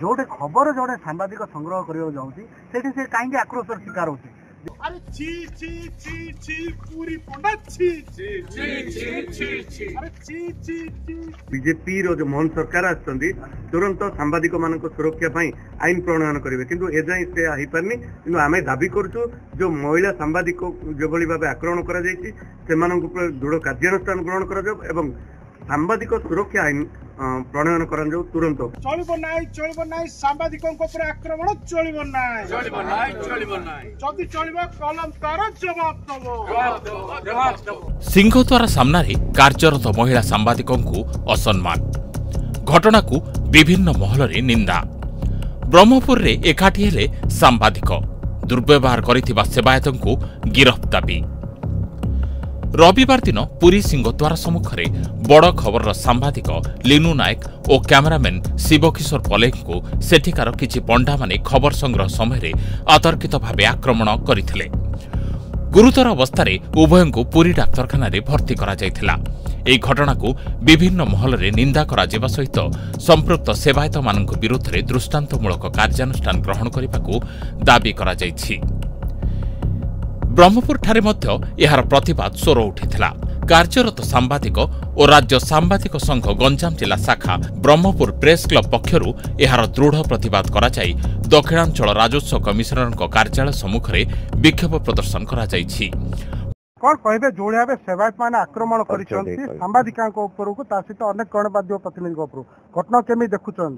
जोटे खबर जोटे सांबादिक संग्रह करने जाऊँगी से कहीं आक्रोश शिकार होती अरे छी छी छी छी पूरी पंडा छी छी छी छी छी छी अरे छी छी छी बीजेपी रो जो मोहन सरकार आछंती तुरंत सांबादिक मानक सुरक्षा पाई आईन प्रणयन करेंगे किंतु एजाई से आही पारनी किंतु आमे दाबी करछु जो महिला सांबादिक जो भली भाबे आक्रमण करा जायछि सेमानक ऊपर दृढ़ कार्यानुष्ठान ग्रहण करा जाउ एवं सांबादिक सुरक्षा आईन प्रणयन करा जाउ तुरंत चलिबो नाई सांबादिकों को ऊपर आक्रमण चलिबो नाई जदि चलिबो कलम तार जवाब दबो सिंहद्वार सामने कार्यरत महिला सांबादिकों असम्मान घटना को विभिन्न महल रे निंदा ब्रह्मपुर रे एकाठी हेले सांबादिक दुर्व्यवहार करिथिबा सेवायतों को गिरफ्त दाबी रविवार दिन पुरी सिंहद्वार सम्मुखें बड़ खबर सांबादिक लिनु नायक और कैमरामैन शिवकिशोर पलेख को सेठिकार किछि पंडा माने खबर संग्रह समय अतर्कित भावे आक्रमण करथिले। गुरुतर अवस्था उभयों को पुरी डाक्तरखाना भर्ती करा जायथिला। एही घटना को विभिन्न महल रे निंदा करा जेबा सहित संपृक्त सेवायत मानक विरुद्ध रे दृष्टांतमूलक कार्यानुष्ठान ग्रहण करने दाबी करा जायछि। ब्रह्मपुर ठारे मध्य यार प्रतिवाद स्वर उठिथिला। कार्यरत सांबादिक और राज्य सांबादिक संघ गंजाम जिला शाखा ब्रह्मपुर प्रेस क्लब पक्षरु यार दृढ़ प्रतिवाद करा जाई दक्षिणांचल राजस्व कमिशनर कार्यालय सम्मुखें विक्षोभ प्रदर्शन करा जायछि। कौन कहबे जोड़े भाव सेवायत मैंने आक्रमण कर सांबादिका उपरकू सहित अनेक गणमाध्यम प्रतिनिधि घटना केमी देखुं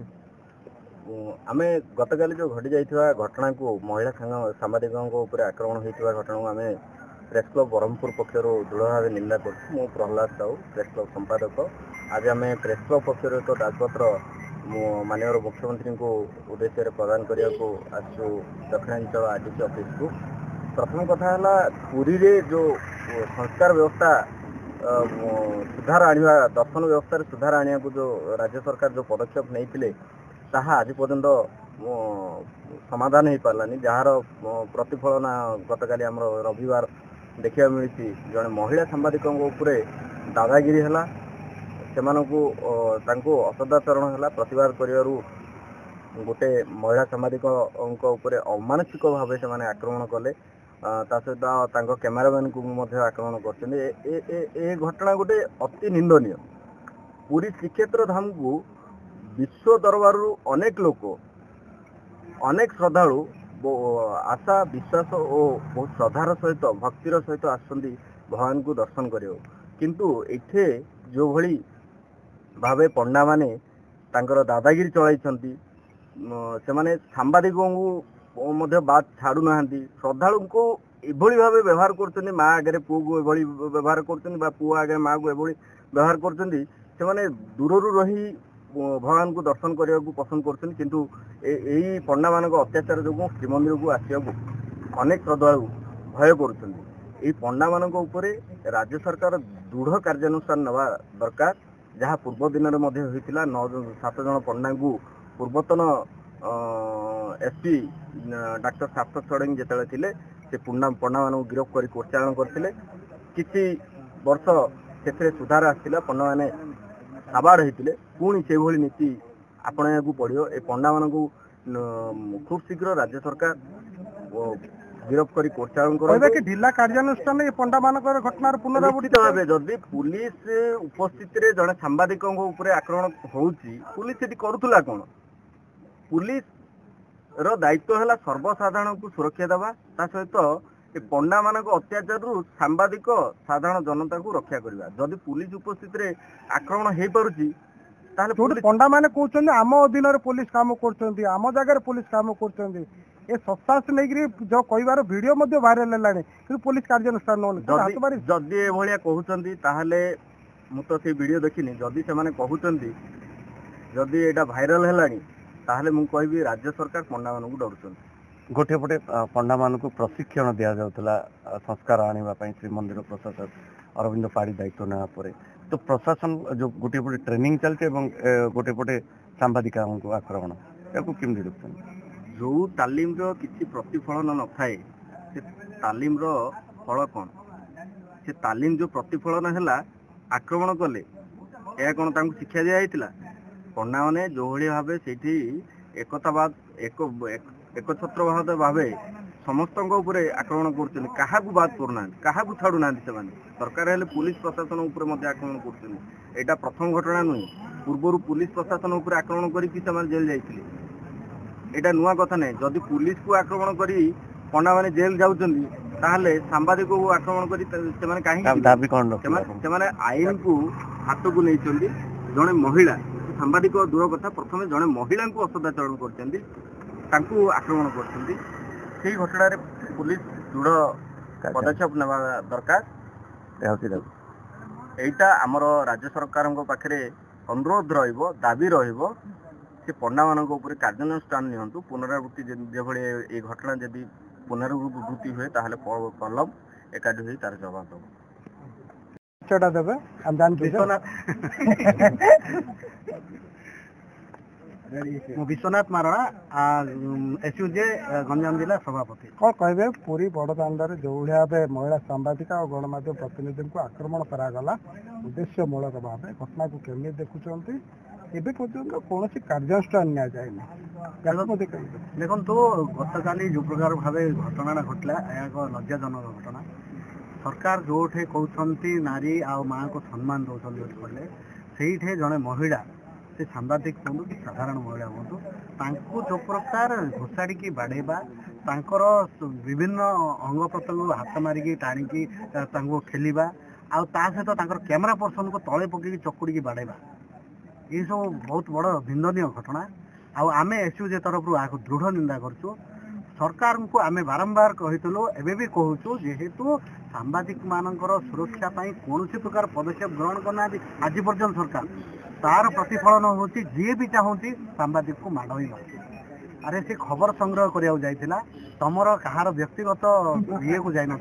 आमे गतकाली जो घटी जाइथिबा घटना को महिला सांबादिकों ऊपर आक्रमण होइथिबा घटना को आमे प्रेस क्लब ब्रह्मपुर पक्षर दृढ़ भाव निंदा करछु। मु प्रहलाद साहू प्रेस क्लब संपादक आज आमे प्रेस क्लब पक्षर एक डाकपत्र माननीय मुख्यमंत्री को उद्देश्य प्रदान करने को आसु दक्षिणांचल आरडीसी ऑफिस को। प्रथम कथा है पुरी रे जो संस्कार व्यवस्था सुधार आनिबा दर्शन व्यवस्था सुधार आनिया को जो राज्य सरकार जो पदक्षेप नहीं ताहा आज पर्यंत समाधान हो पारानी जार प्रतिफलन गतकाली आम रविवार देखा मिली जड़े महिला सांबादिकों उपरे दादागिरी है से असदाचरण है प्रतिवाद करू गोटे महिला सांबादिकों उपरे अमानसिक भाव से आक्रमण कले सहित कैमेरामैन को आक्रमण कर घटना गोटे अति निंदनीय। पुरी श्रीक्षेत्र धाम को विश्व दरबार अनेक लोक अनेक श्रद्धालु आशा विश्वास और बहुत श्रद्धार सहित भक्तिर सहित आसुंदी भगवान को दर्शन करियो किंतु एठे जो भली भावे पंडा माने तांकर दादागिरी चलाइछंती से माने सांबादिकों को मध्य बात छाड़ू नाहंती श्रद्धालु को एभली भावे व्यवहार करछंती माँ आगे पुओ को एभली व्यवहार करछंती बा पुओ आगे माँ को एभली व्यवहार करछंती से माने दूररू रही भगवान को दर्शन करने को पसंद कर किंतु यही पंडा मान अत्याचार जो श्रीमंदिर को आसवा अनेक श्रद्धालु भय कर पंडा मान राज्य सरकार दृढ़ कार्यानुष्ठान नवा दरकार जहाँ पूर्व दिन में 7 जन पंडा को पूर्वतन एसपी डॉक्टर सार्थक षडंगी जिते थे से पंडा मान गिरफ्त कर कोर्चारण करते किसी वर्ष से सुधार आसाला पंडा मैंने आबाद होते पुणी से नीति आपणा को पड़ो ए पंडा मान को खूब शीघ्र राज्य सरकार गिरफ्त कर कोर्चारण कर ढिला कार्यानुष्ठान पंडा मान घटनार पुनरावृत्ति भाव जदि पुलिस उपस्थित जड़े सांबादिकों आक्रमण होउची पुलिस ये करुला कौन पुलिस रो दायित्व है सर्वसाधारण को सुरक्षा देवा सहित पंडा मान अत्याचार सांबादिक साधारण जनता को रक्षा करवा जदि पुलिस उपस्थित आक्रमण हो पारुची पंडा माने कहते आम अधीन पुलिस काम कर आम जगह पुलिस काम कर सस्ता से नहीं जो कहबार वीडियो वायरल है कि पुलिस कार्यानुष्ठान जदि एभलिया कहते मुझे से वीडियो देखनी जदि से कहते जदि यहाँ भाइराल है मुझे कहि राज्य सरकार पंडा मान को डरुं गोटे पटे पंडा मान को प्रशिक्षण दि जाऊला संस्कार आने श्रीमंदिर प्रशासन अरविंद पाड़ी दायित्व नापर तो प्रशासन जो गोटे पटे ट्रेनिंग चलते गोटे पटे सांबादिका को आक्रमण या केमती देखते जो तालीम किसी प्रतिफलन न थाए से तालीम फल कौन से तालीम जो प्रतिफलन है आक्रमण कले या कौन शिक्षा दी जाता पंडा मैंने जो भाव से एकतावाद एकछत्रवाद भावे समस्त आक्रमण कर बात करना क्या छाड़ूना सरकार हेल्ले पुलिस प्रशासन आक्रमण कर प्रथम घटना नुहे पूर्वर पुलिस प्रशासन आक्रमण करके जेल जाइए यहाँ नुआ कथा नहीं जदि पुलिस को आक्रमण कर पंडा मैंने जेल जाऊँगी सांबादिक को आक्रमण कर आईन को हाथ को नहीं जड़े महिला सांबादिक दूर कथा प्रथम जड़े महिला को असदाचरण कर आक्रमण कर घटना पुलिस दृढ़ पदक्षेप नेवा दरकार एटा आमर राज्य सरकार पाखे अनुरोध रहिबो दाबी रहिबो से पंडा मान कार्यानुष्ठान नियंतु पुनरावृत्ति जो ये घटना जदि पुनरावृत्ति हुए ताहले कलम एकाठी होई तार जवाब चटा देबे हम जान विश्वनाथ मारणा एसयूजे गंजाम जिला सभापति कौन कहे पूरी बड़दाण्डे जो भाव महिला सांबादिका और गणमाध्यम प्रतिनिधि को आक्रमण करागला उद्देश्यमूलक भाव घटना को केमी देखुंट एवं पर्यटन कौन कार्यानुष्ठान नि जाए देखो तो गतकाली जो प्रकार भाव घटना घटला एक लज्जाजनक घटना सरकार जो कहते नारी आ माँ को सम्मान दौरान से जड़े महिला से सांबादिक हूँ कि साधारण महिला हूँ जो प्रकार घोषाड़ी बाड़ेबा विभिन्न अंग प्रत्यंग हाथ मारिकी टाणिकी ठेलवा आ सहित कैमेरा पर्सन को तले पकड़ चकुड़ी बाड़ेबा ये सब बहुत बड़ निंदनीय घटना आम एसयूजे तरफ दृढ़ निंदा करूँ सरकार को आम बारंबार कहीलु एवं भी कहूँ जेहेतु सांबादिक मानकर सुरक्षा कौन प्रकार पदक्षेप ग्रहण करना आज पर्यंत सरकार तार प्रतिफलन हूँ जी भी चाहती सांबादिक को माड़ ही अरे से खबर संग्रह करने तुमर कहार व्यक्तिगत ये को जाना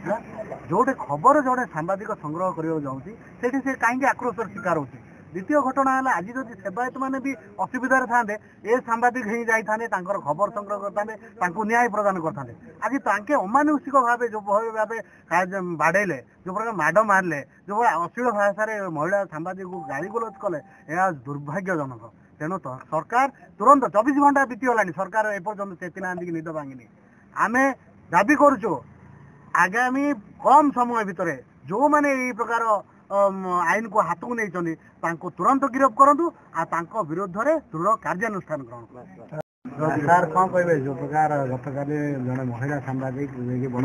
जोटे खबर जोड़े सांबादिक संग्रह करने जाऊँगी से कहीं आक्रोश शिकार होती द्वितीय घटना है आज जब सेवायत मैंने भी असुविधार था ए सांबादिक ही जाते खबर संग्रह करते न्याय प्रदान करते आज तांके अमानुषिक भाव जो भाव बाड़ेले जो प्रकार माड़ मारे जो अश्लील भाषा महिला सांबादिक को गाड़ी गलौज कले यह दुर्भाग्यजनक तेणु सरकार तुरंत 24 घंटा बीतीगला सरकार एपर्यंत चेती ना कि निद भांगी आम दाबी करुचु आगामी कम समय भितर जो मैंने यही प्रकार आईन को हाथ को नहीं तुरंत गिरफ्त करूँ आ विरोध में दृढ़ कार्यानुष्ठान ग्रहण सर कौन कहे जो प्रकार गतकाली जड़े महिला सांबादिक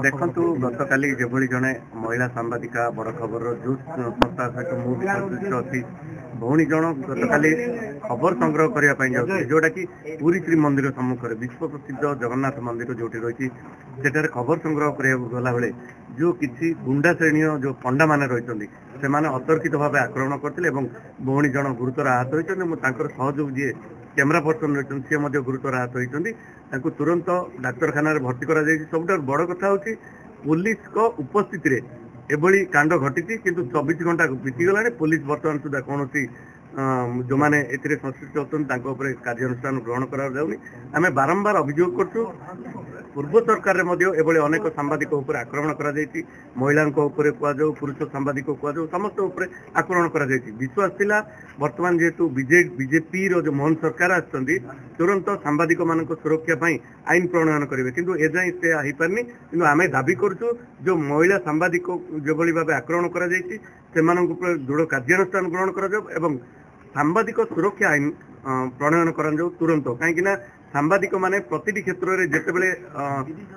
देखु गतकाली जो जड़े महिला सांबादिका बड़ खबर जो संस्था सहित मुझे अच्छी भौणी जन गतकाली खबर संग्रह करने जोटा कि पुरी श्री मंदिर सम्मुखें विश्व प्रसिद्ध जगन्नाथ मंदिर जो रही खबर संग्रह करला बेले जो किसी गुंडा श्रेणी जो पंडा मान रही से अतर्कित भाव आक्रमण करते भौणी जन गुरुतर आहत होती सहयोग जी कैमेरा पर्सन रही सी गुरुतर आहत होती तुरंत डाक्तखाना भर्ती कर सब बड़ कथा हूँ पुलिस को उपस्थिति एभली कांड घटी किंतु 24 घंटा बीतीगला पुलिस बर्तमान सुधा कौन जो मैंने संश्लिष्ट होती कार्यानुष्ठान ग्रहण करें बारंबार अभियोग करूँ पूर्व सरकार एभली अनेक सांबादिक आक्रमण कर महिला कहु पुरुष सांबादिक कहु समस्त आक्रमण कर विश्वास थिला वर्तमान जेहेतु बीजेपी जो मोहन सरकार आसुँच तुरंत सांबादिक मान सुरक्षा आईन प्रणयन करेंगे किंतु एजाई से हो पारनी कि आम दाबी करूँ जो महिला सांबादिक जो भाव आक्रमण कर दृढ़ कार्यानुष्ठान ग्रहण कर सांबादिक सुरक्षा आईन प्रणयन कर तुरंत कहीं सांबादिक माने प्रति क्षेत्र में जितेबले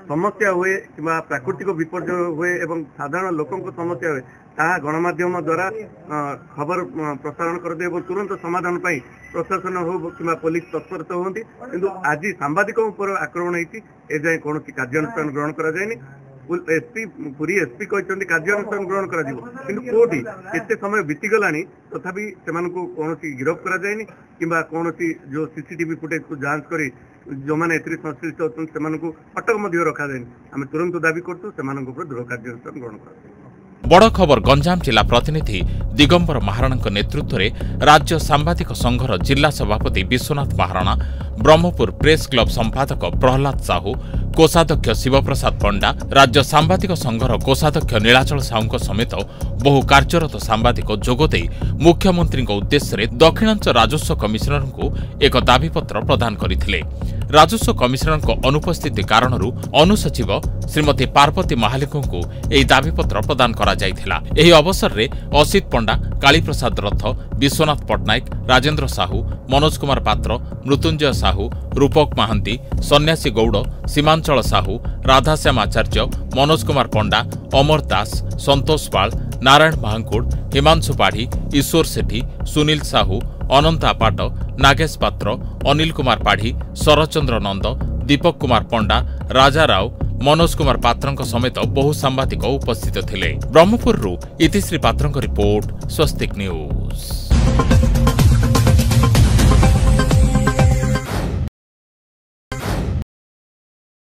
समस्या हुए कि प्राकृतिक विपर्य हुए एवं साधारण लोकों समस्या हुए ताहा गणमाध्यम द्वारा खबर प्रसारण करदे और तुरंत समाधान पाई प्रशासन हो कि पुलिस तत्परता होती किंतु आज सांबादिक आक्रमण होती एजाए कौन कार्यानुष्ठान ग्रहण कराए एसपी पुरी एसपी कहते कार्यानुष्ठान ग्रहण करोटी केते समय बीतीगला तथापि से कौन गिरफ्त कराए कि कौन जो सीसीटीवी फुटेज को जांच कर जो मैंने संश्लिष्ट होती से अटक रखा जाए आम तुरंत दाबी करूँ से दृढ़ कार्यानुष्ठान ग्रहण कर बड़ खबर गंजाम जिला प्रतिनिधि दिगंबर महाराणा नेतृत्व में राज्य सांबादिक संघर जिला सभापति विश्वनाथ महाराणा ब्रह्मपुर प्रेस क्लब संपादक प्रहलाद साहू कोषाध्यक्ष शिवप्रसाद पंडा, राज्य सांबादिक संघर कोषाध्यक्ष नीलाचल साहू समेत बहु कार्यरत सांबादिक जोगदे मुख्यमंत्री उद्देश्य दक्षिणांचल राजस्व कमिशनर को एक दाबीपत्र प्रदान करथिले। राजस्व कमिशनर अनुपस्थिति कारण अनुसचिव श्रीमती पार्वती महालिक को यह दाबीपत्र प्रदान करा जायथिला। एही अवसर में असित पंडा, कालीप्रसाद रथ, विश्वनाथ पट्टनायक, राजेन्द्र साहू, मनोज कुमार पात्र, मृत्युंजय साहू, रूपक महांती, सन्यासी गौड़, सीमांचल साहू, राधाश्याम आचार्य, मनोज कुमार पंडा, अमर दास, संतोष पाल, नारायण महांकुड़, हिमांशु पाढ़ी, ईश्वर सेठी, सुनील साहू, अनंत आपाट, नागेश पात्र, अनिल कुमार पाढ़ी, शरचंद्र नंद, दीपक कुमार पंडा, राजा राव, मनोज कुमार पात्रଙ୍କ समेत बहु सांबादिक उपस्थित थिले। ब्रह्मपुरରୁ इतिश्री पात्रଙ୍କ रिपोर्ट, स्वस्तिक न्यूज।